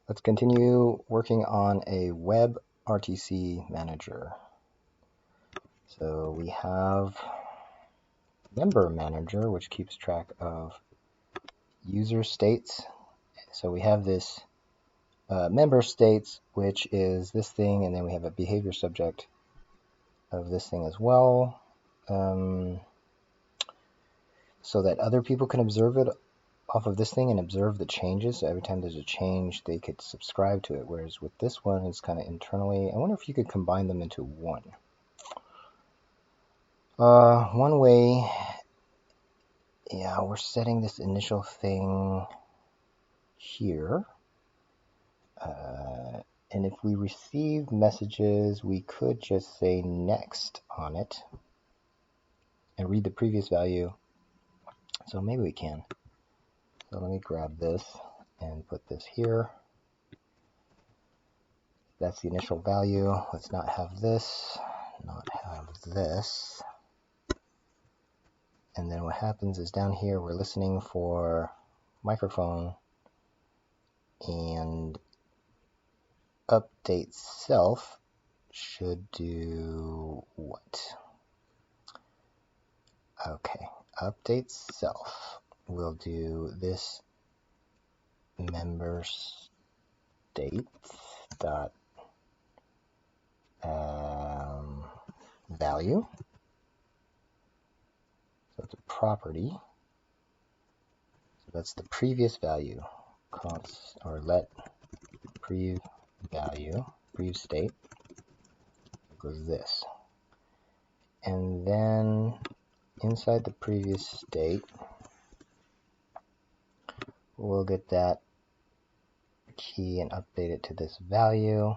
Let's continue working on a web RTC manager. So we have member manager, which keeps track of user states. So we have this member states, which is this thing, and then we have a behavior subject of this thing as well, so that other people can observe it off of this thing and observe the changes. So every time there's a change, they could subscribe to it, whereas with this one, it's kind of internally. I wonder if you could combine them into one. One way, yeah, we're setting this initial thing here. And if we receive messages, we could just say next on it and read the previous value. So maybe we can. So let me grab this and put this here. That's the initial value. Let's not have this, not have this. And then what happens is down here, we're listening for microphone, and update self should do what? Okay, update self will do this member state dot value. So it's a property. So that's the previous value. Const or let prev value, prev state equals this. And then inside the previous state, we'll get that key and update it to this value,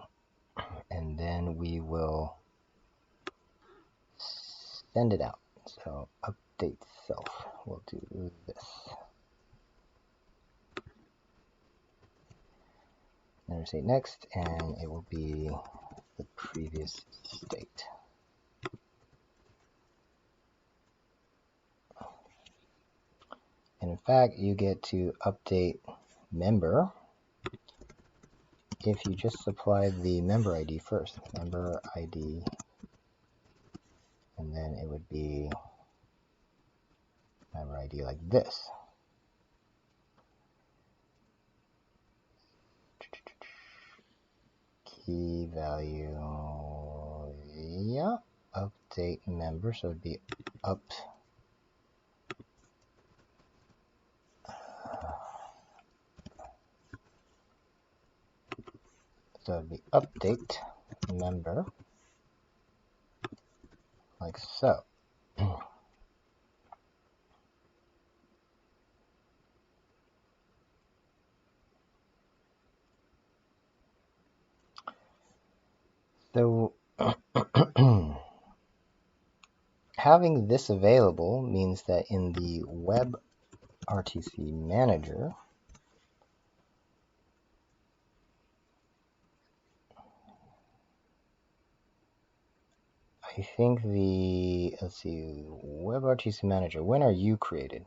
and then we will send it out. So update self will do this. Then we say next, and it will be the previous state. And in fact, you get to update member if you just supply the member ID first. Member ID, and then it would be member ID like this. Key value, yeah, update member, so it'd be up. So it'd be update member, like so. So having this available means that in the web RTC manager, I think let's see, web RTC manager, when are you created?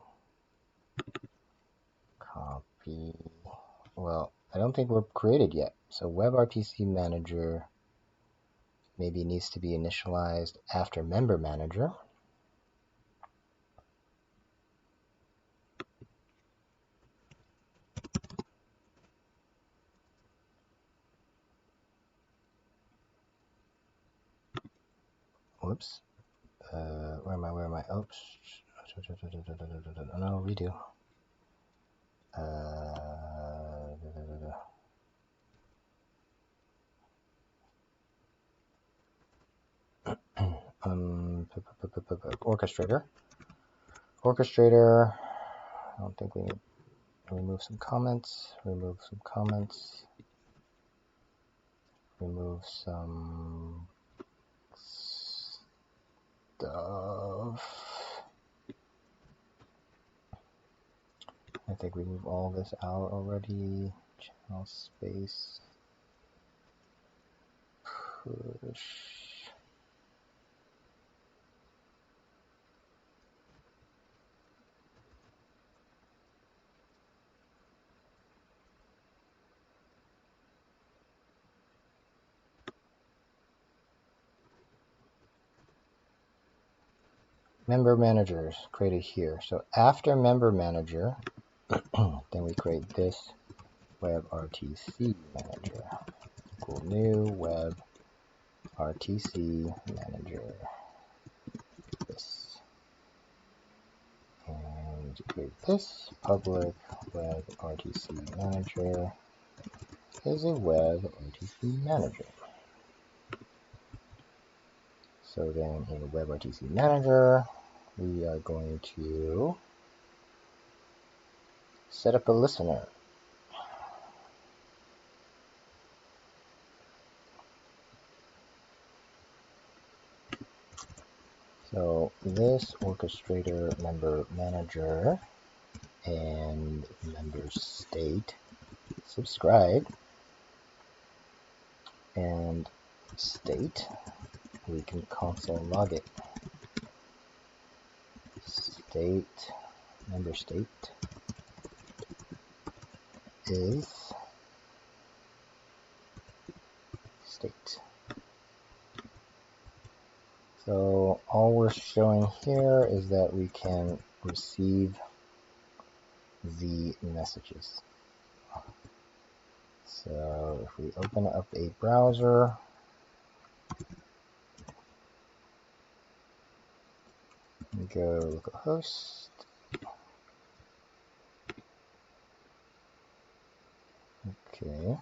Copy. Well, I don't think we're created yet. So web RTC manager maybe needs to be initialized after member manager. Whoops. Where am I? Oops. No, redo. Orchestrator. Orchestrator. I don't think we need to remove some comments. Remove some comments. Remove some stuff. I think we move all this out already. Channel space. Push. member managers created here. So after member manager, then we create this web RTC manager. Equal new web RTC manager. This. And create this public web RTC manager is a web RTC manager. So then in WebRTC Manager, we are going to set up a listener. So this orchestrator member manager and member state subscribe and state, we can console log it. State, member state is state. So all we're showing here is that we can receive the messages. So if we open up a browser, we go localhost, okay.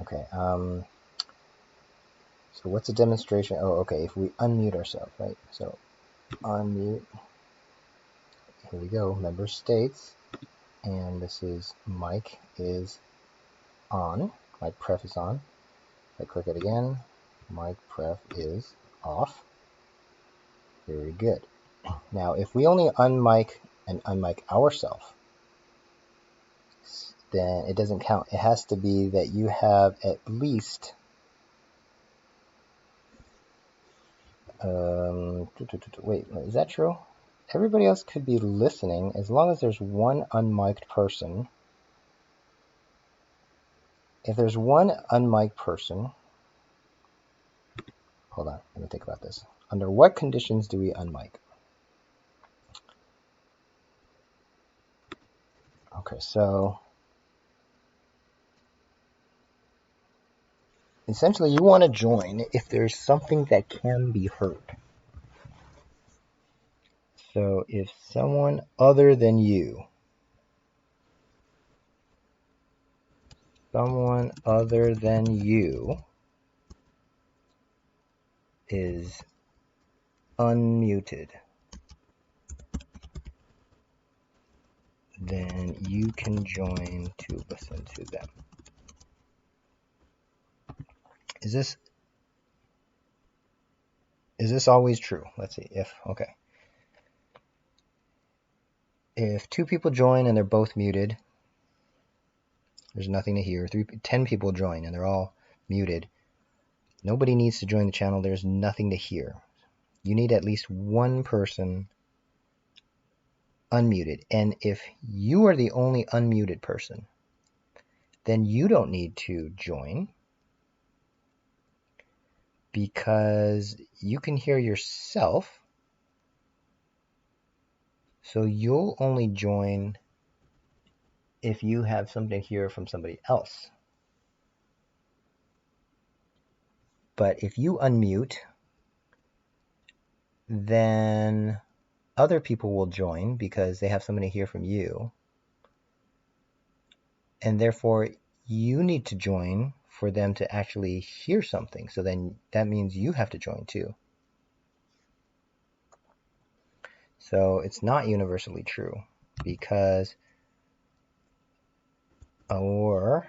Okay, so what's a demonstration? Oh, okay, if we unmute ourselves, right? So unmute, here we go, member states, and this is mic is on, mic pref is on. If I click it again, mic pref is off. Very good. Now, if we only unmic and unmic ourselves, then it doesn't count. It has to be that you have at least wait, is that true? Everybody else could be listening as long as there's one unmiked person. If there's one unmiked person, hold on, let me think about this. Under what conditions do we unmic? Okay, so essentially you want to join if there's something that can be heard. So if someone other than you, is unmuted, then you can join to listen to them. Is this always true? Let's see if, okay. If 2 people join and they're both muted, there's nothing to hear. 10 people join and they're all muted. Nobody needs to join the channel. There's nothing to hear. You need at least one person unmuted. And if you are the only unmuted person, then you don't need to join because you can hear yourself. So you'll only join if you have something to hear from somebody else. But if you unmute, then other people will join because they have something to hear from you. And therefore, you need to join for them to actually hear something. So then that means you have to join too. So it's not universally true because or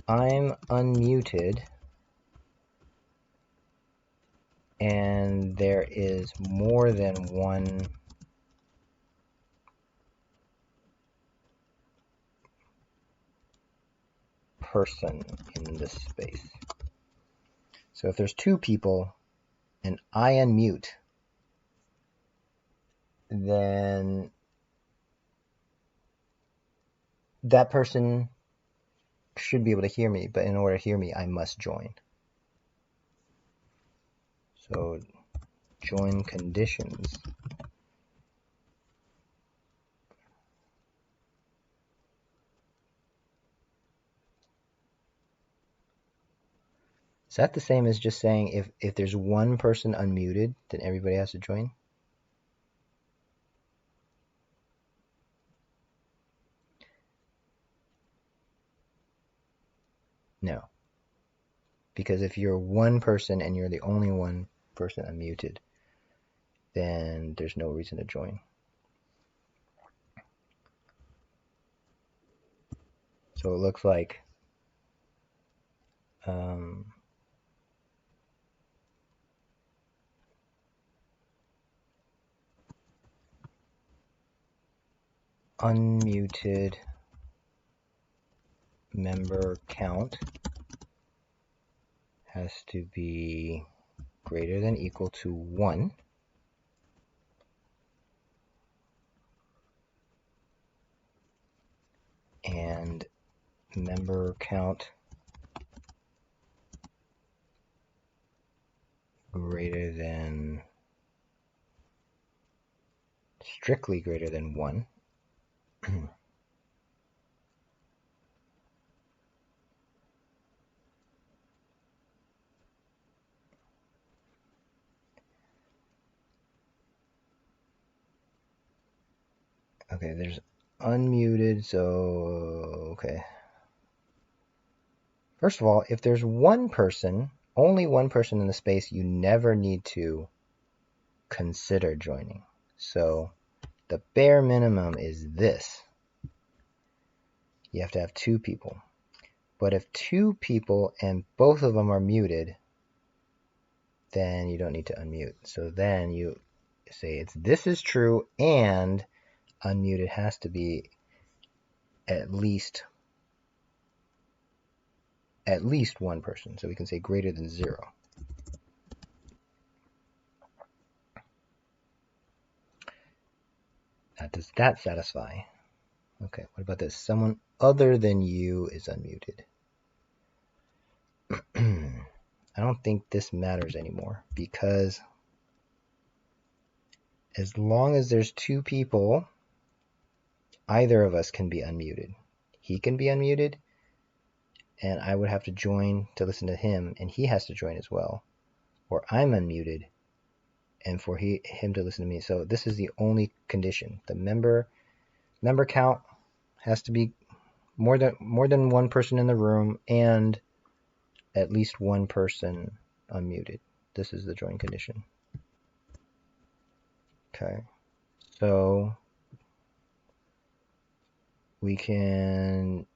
I'm unmuted and there is more than one person in this space. So if there's 2 people and I unmute, then that person should be able to hear me, but in order to hear me, I must join. So join conditions. Is that the same as just saying if there's one person unmuted, then everybody has to join? No. Because if you're one person and you're the only one person unmuted, then there's no reason to join. So it looks like unmuted member count has to be greater than equal to 1. And member count greater than, strictly greater than 1. Okay, there's unmuted, so okay. First of all, if there's one person, only one person in the space, you never need to consider joining. So the bare minimum is this. You have to have 2 people. But if 2 people and both of them are muted, then you don't need to unmute. So then you say this is true and unmuted has to be at least one person. So we can say greater than 0. Does that satisfy? Okay, what about this? Someone other than you is unmuted. I don't think this matters anymore because as long as there's 2 people, either of us can be unmuted. He can be unmuted, and I would have to join to listen to him, and he has to join as well. Or I'm unmuted, and for him to listen to me. So this is the only condition. The member count has to be more than one person in the room, and at least one person unmuted. This is the join condition. Okay, so we can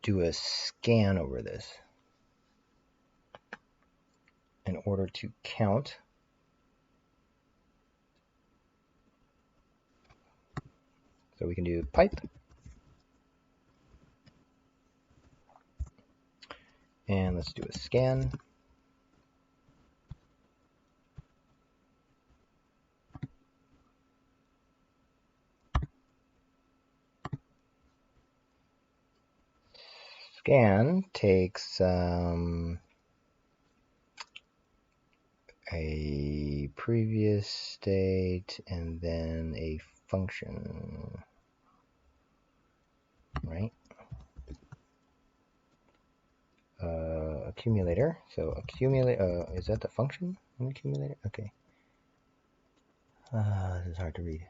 do a scan over this in order to count. So we can do pipe, and let's do a scan. Scan takes a previous state and then a function, right? Accumulator. So accumulate. Is that the function? An accumulator. Okay. This is hard to read.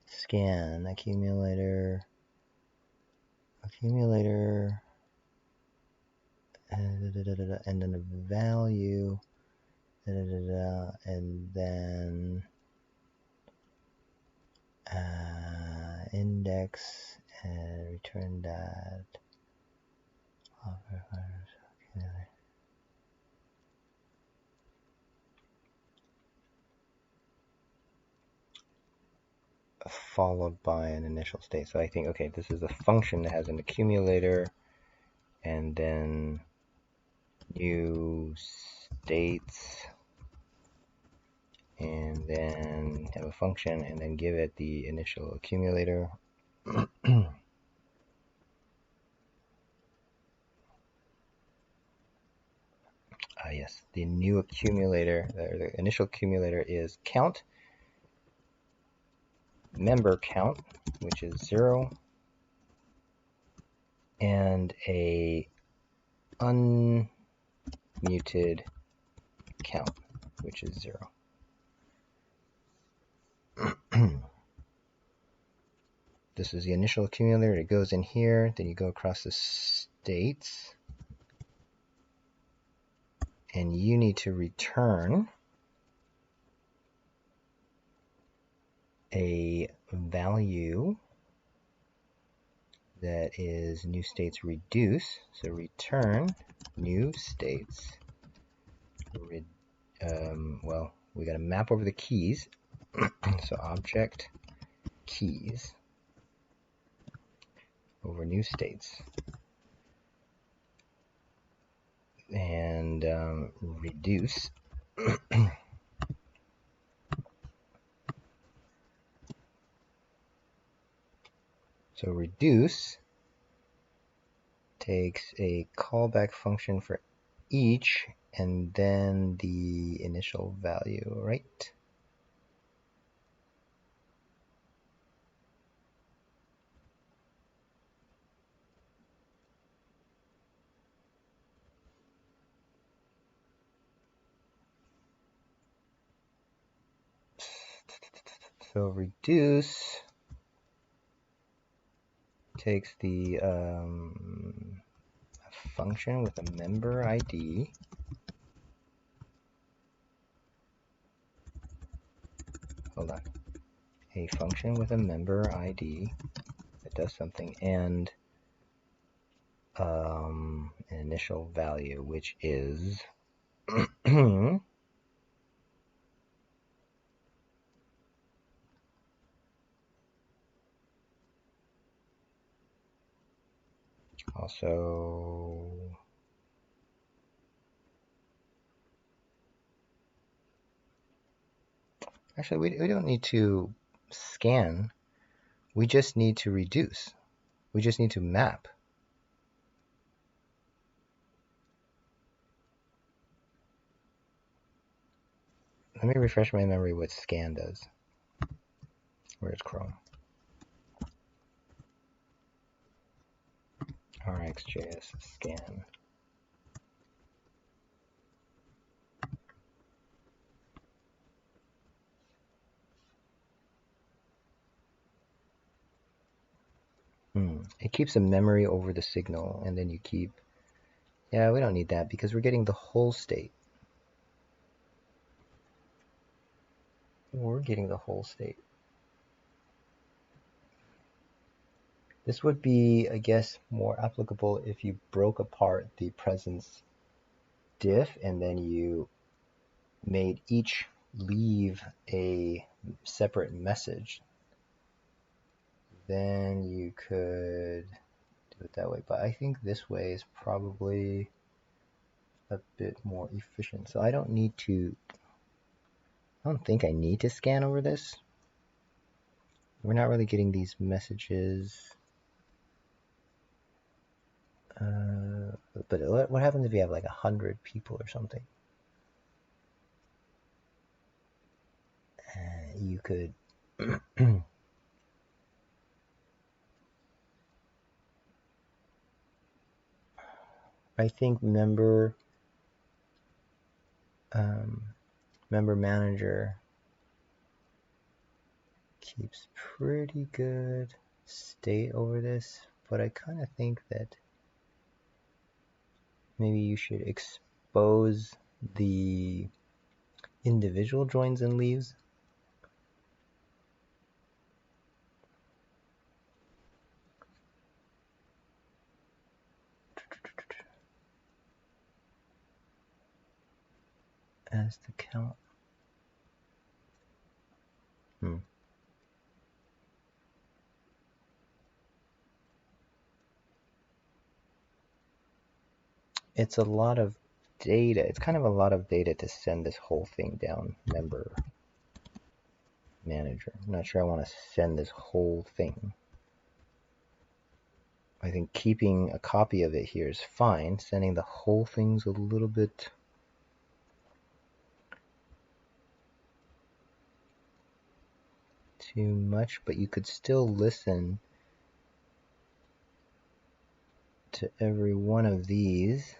Scan accumulator. And then the value. And then index and return that. Followed by an initial state. So I think, okay, this is a function that has an accumulator and then new states and then have a function, and then give it the initial accumulator. Yes, the new accumulator, the initial accumulator is count, member count, which is 0, and a unmuted count, which is 0. This is the initial accumulator. It goes in here. Then you go across the states. And you need to return a value that is new states reduce. So return new states. Well, we got to map over the keys. So object keys over new states. And reduce. So reduce takes a callback function for each and then the initial value, right? So reduce takes the function with a member ID. Hold on. A function with a member ID that does something, and an initial value, which is also actually we don't need to scan, we just need to reduce, we just need to map. Let me refresh my memory what scan does. Where's Chrome? RxJS scan. It keeps a memory over the signal, and then you keep... Yeah, we don't need that because we're getting the whole state. We're getting the whole state. This would be, I guess, more applicable if you broke apart the presence diff and then you made each leave a separate message. Then you could do it that way. But I think this way is probably a bit more efficient. So I don't think I need to scan over this. We're not really getting these messages. But what happens if you have like 100 people or something? You could I think member manager keeps pretty good state over this, but I kind of think that maybe you should expose the individual joins and leaves. As the count. It's a lot of data. It's kind of a lot of data to send this whole thing down member manager. I'm not sure I want to send this whole thing. I think keeping a copy of it here is fine. Sending the whole thing's a little bit too much, but you could still listen to every one of these.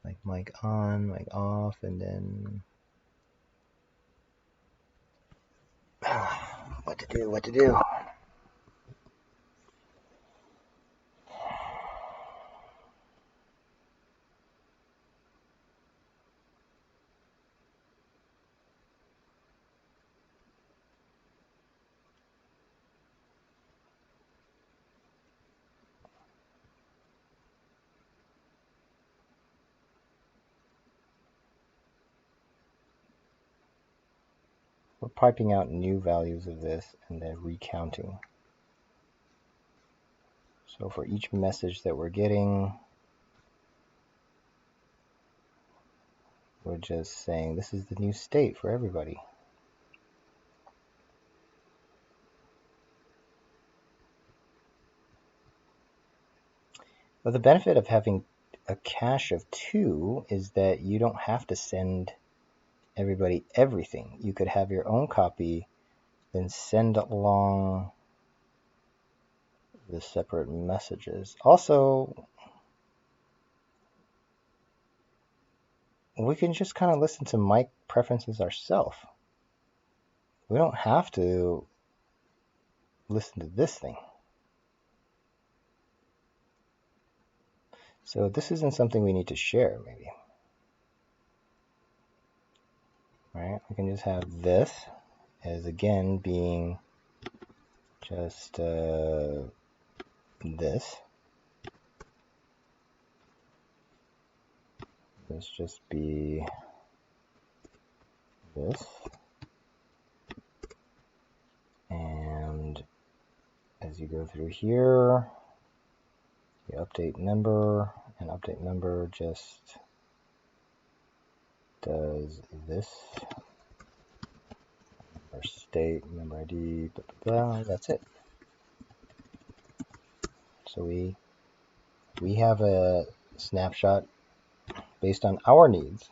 Like mic on, mic off, and then what to do. We're piping out new values of this and then recounting. So for each message that we're getting, we're just saying this is the new state for everybody. But the benefit of having a cache of 2 is that you don't have to send everybody everything. You could have your own copy, then send along the separate messages. Also, we can just kind of listen to mic preferences ourselves. We don't have to listen to this thing. So this isn't something we need to share, maybe. Right? We can just have this as, again, being just this. Let's just be this. And as you go through here, you update member, and update member just does this. Member state, member ID, blah, blah, blah. That's it. So we have a snapshot based on our needs,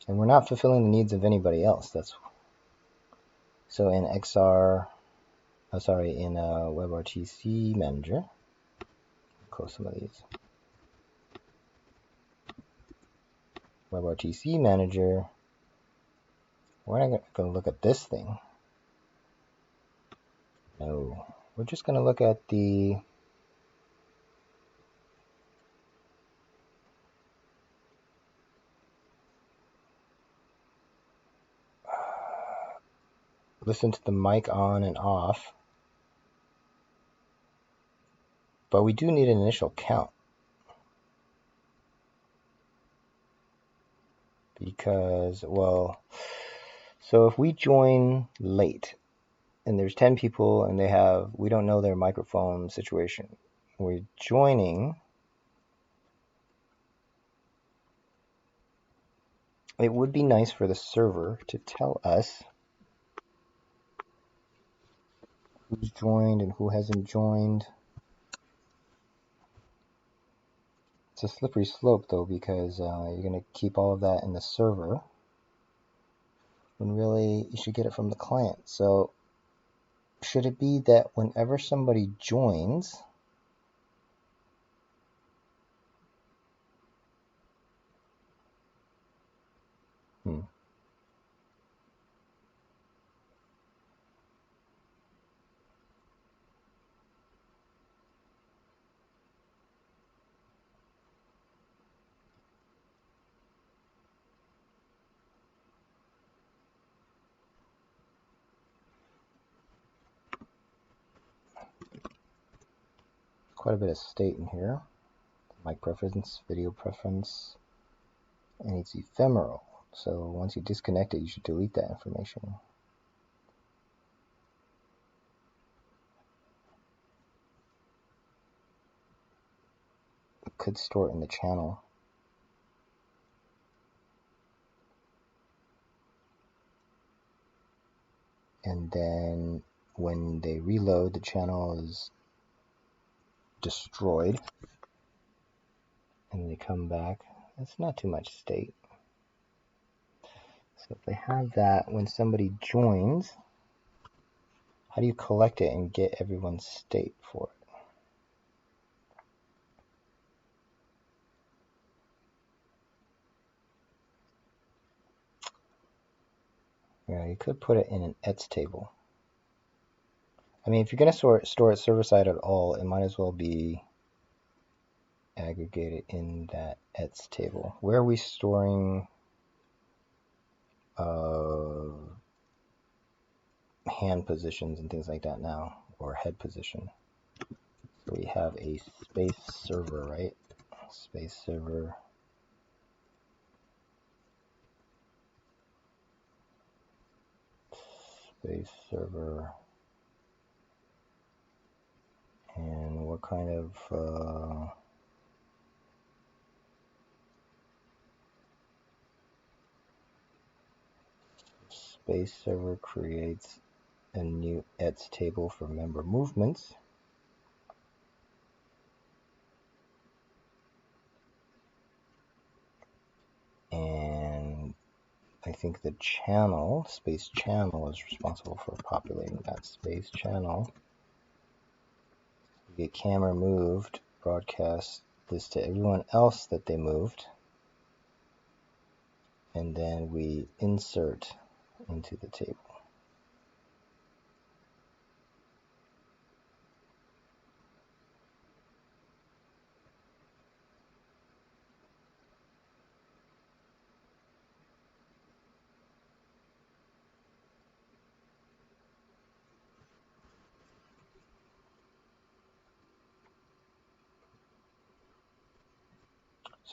and we're not fulfilling the needs of anybody else. So in XR, in WebRTC Manager, close some of these. WebRTC Manager, we're not going to look at this thing. No, we're just going to look at the listen to the mic on and off, but we do need an initial count because, well, so if we join late and there's 10 people and we don't know their microphone situation, we're joining, it would be nice for the server to tell us who's joined and who hasn't joined. It's a slippery slope though, because you're going to keep all of that in the server when really you should get it from the client. So should it be that whenever somebody joins, quite a bit of state in here. Mic preference, video preference, and it's ephemeral. So once you disconnect it, you should delete that information. It could store it in the channel. and then when they reload, the channel is destroyed, and they come back. That's not too much state. So if they have that, when somebody joins, how do you collect it and get everyone's state for it? Yeah, you could put it in an ets table. I mean, if you're going to store it server-side at all, it might as well be aggregated in that ets table. Where are we storing hand positions and things like that now, or head position? So we have a space server, right? Space server. Space server. And what kind of space server creates a new ets table for member movements. And I think the channel, space channel, is responsible for populating that space channel. We get camera moved, broadcast this to everyone else that they moved, and then we insert into the table.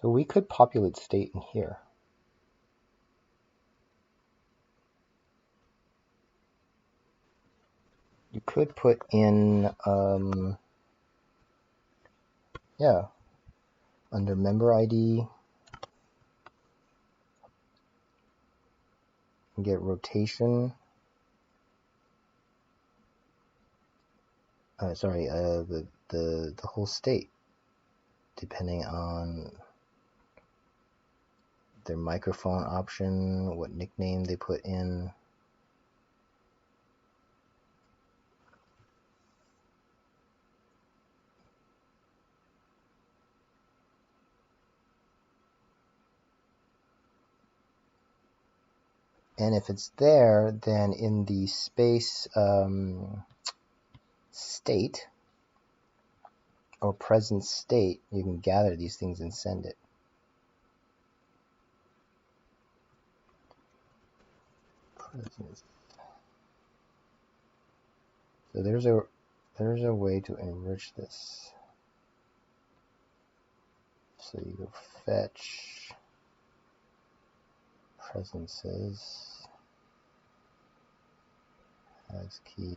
So we could populate state in here. You could put in, yeah, under member ID, and get rotation. The whole state, depending on their microphone option, what nickname they put in. And if it's there, then in the space state or present state, you can gather these things and send it. Present. So there's a way to enrich this. So you go fetch presences as key,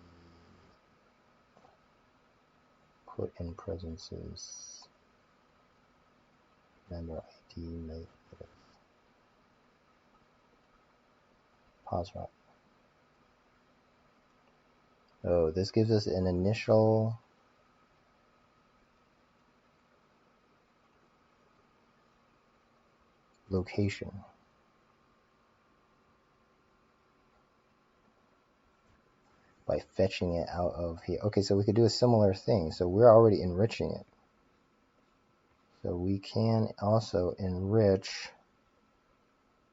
put in presences, member ID, make it pause right. Oh, this gives us an initial location. By fetching it out of here. Okay, so we could do a similar thing. So we're already enriching it. So we can also enrich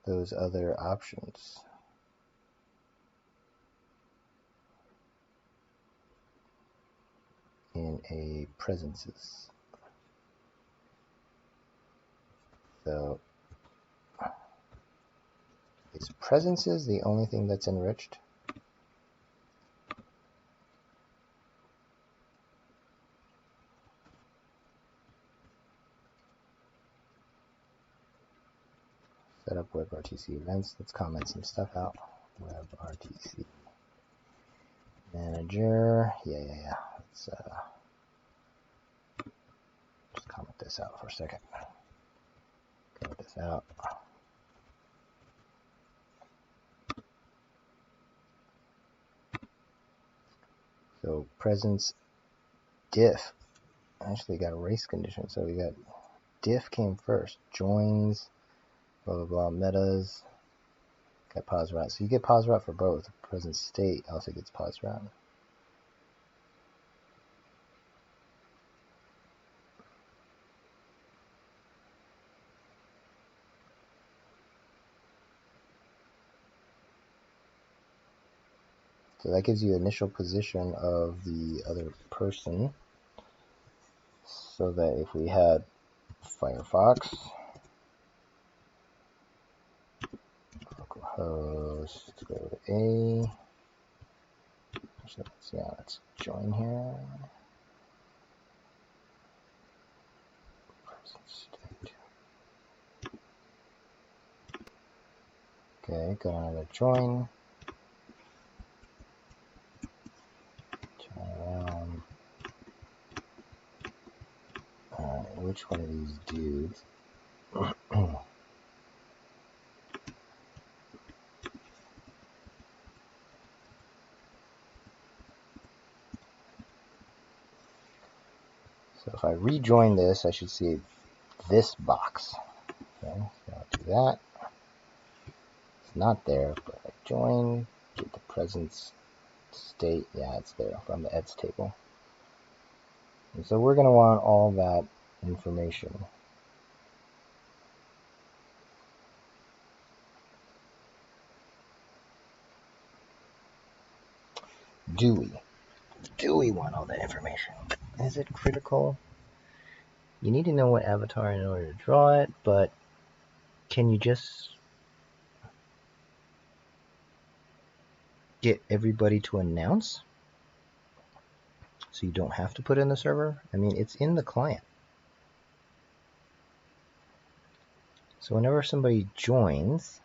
those other options. In a presences. So is presences the only thing that's enriched? Set up WebRTC events. Let's comment some stuff out. WebRTC manager. Yeah. Let's just comment this out for a second. Comment this out. So presence diff actually got a race condition. So we got diff came first. Joins, blah blah blah, metas, got pause route. So you get pause route for both. Present state also gets pause route. So that gives you initial position of the other person. So that if we had Firefox, localhost, go to A. So let's join here. State. Okay, go down to join. Turn around. Alright, which one of these dudes? So if I rejoin this, I should see this box. Okay, so I'll do that. It's not there, but I join, get the presence state. Yeah, it's there from the eds table. And so we're going to want all that information. Do we? Do we want all that information? Is it critical? You need to know what avatar in order to draw it, but can you just get everybody to announce so you don't have to put it in the server? I mean, it's in the client. So whenever somebody joins,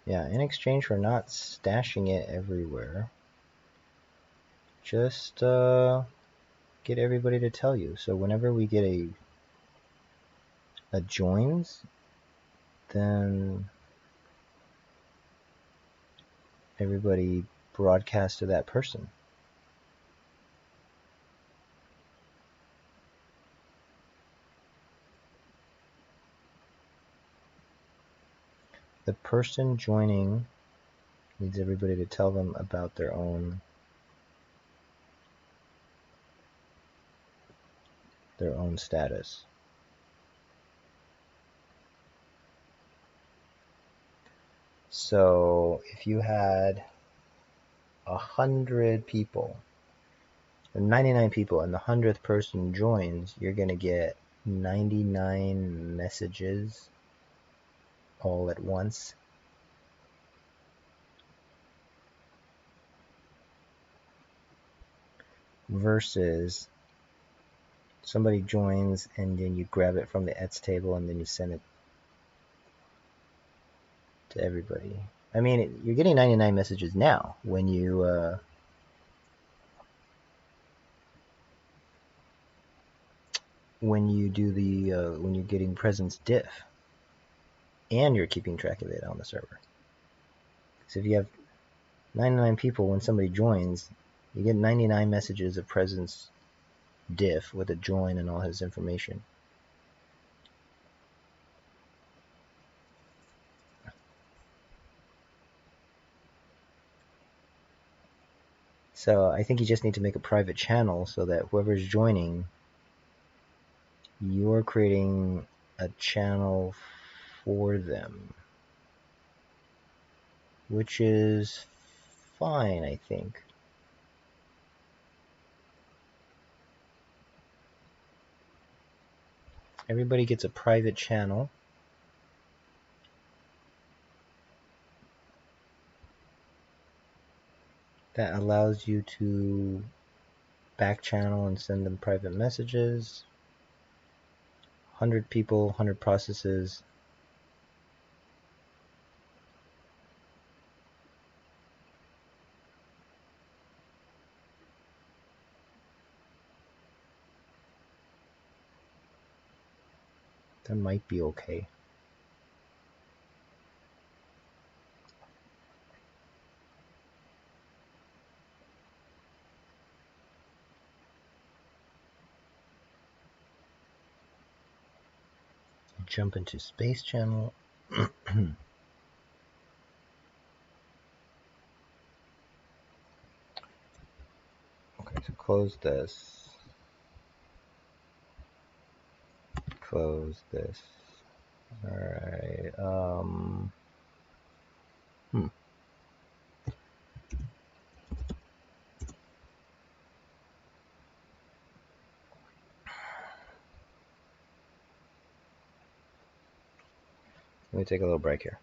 yeah, in exchange for not stashing it everywhere, just get everybody to tell you. So whenever we get a joins, then everybody broadcast to that person. The person joining needs everybody to tell them about their own status. So if you had 100 people, or 99 people, and the 100th person joins, you're going to get 99 messages all at once. Versus somebody joins and then you grab it from the ets table and then you send it to everybody. I mean, you're getting 99 messages now when you do the when you're getting presence diff and you're keeping track of it on the server. So if you have 99 people, when somebody joins, you get 99 messages of presence diff with a join and all his information. So I think you just need to make a private channel so that whoever's joining, you're creating a channel for them, which is fine, I think. Everybody gets a private channel. That allows you to back channel and send them private messages. 100 people, 100 processes. That might be okay. Jump into space channel. Okay, so close this. Close this. Alright, Let me take a little break here.